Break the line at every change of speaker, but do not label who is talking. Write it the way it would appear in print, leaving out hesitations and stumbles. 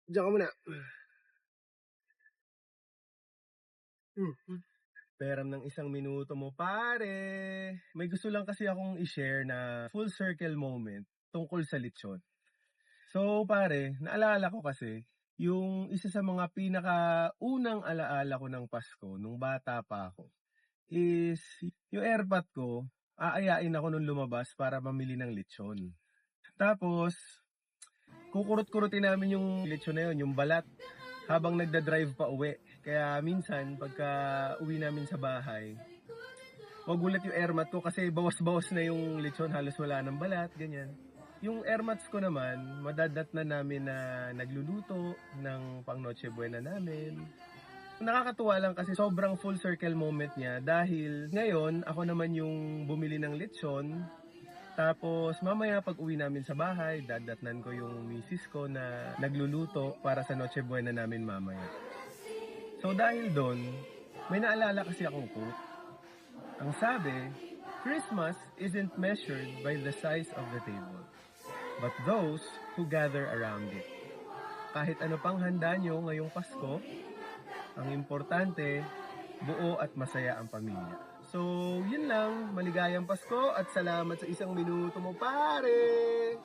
Diyan ka muna. Peram ng isang minuto mo, pare. May gusto lang kasi akong i-share na full circle moment tungkol sa lechon. So, pare, naalala ko kasi yung isa sa mga pinakaunang alaala ko ng Pasko nung bata pa ako is yung airpot ko, aayain ako nung lumabas para mamili ng lechon. Tapos, kukurot-kurutin namin yung lechon na yun, yung balat, habang nagda-drive pa uwi. Kaya minsan, pagka uwi namin sa bahay, magulat yung airmat ko kasi bawas-bawas na yung lechon, halos wala ng balat, ganyan. Yung airmats ko naman, madadat na namin na nagluluto ng pang Noche Buena namin. Nakakatuwa lang kasi sobrang full circle moment niya dahil ngayon ako naman yung bumili ng lechon. Tapos mamaya pag uwi namin sa bahay, dadatnan ko yung misis ko na nagluluto para sa Noche Buena namin mamaya. So dahil doon, may naalala kasi akong quote. Ang sabi, Christmas isn't measured by the size of the table, but those who gather around it. Kahit ano pang handa nyo ngayong Pasko, ang importante, buo at masaya ang pamilya. So, yun lang. Maligayang Pasko at salamat sa isang minuto mo, pare!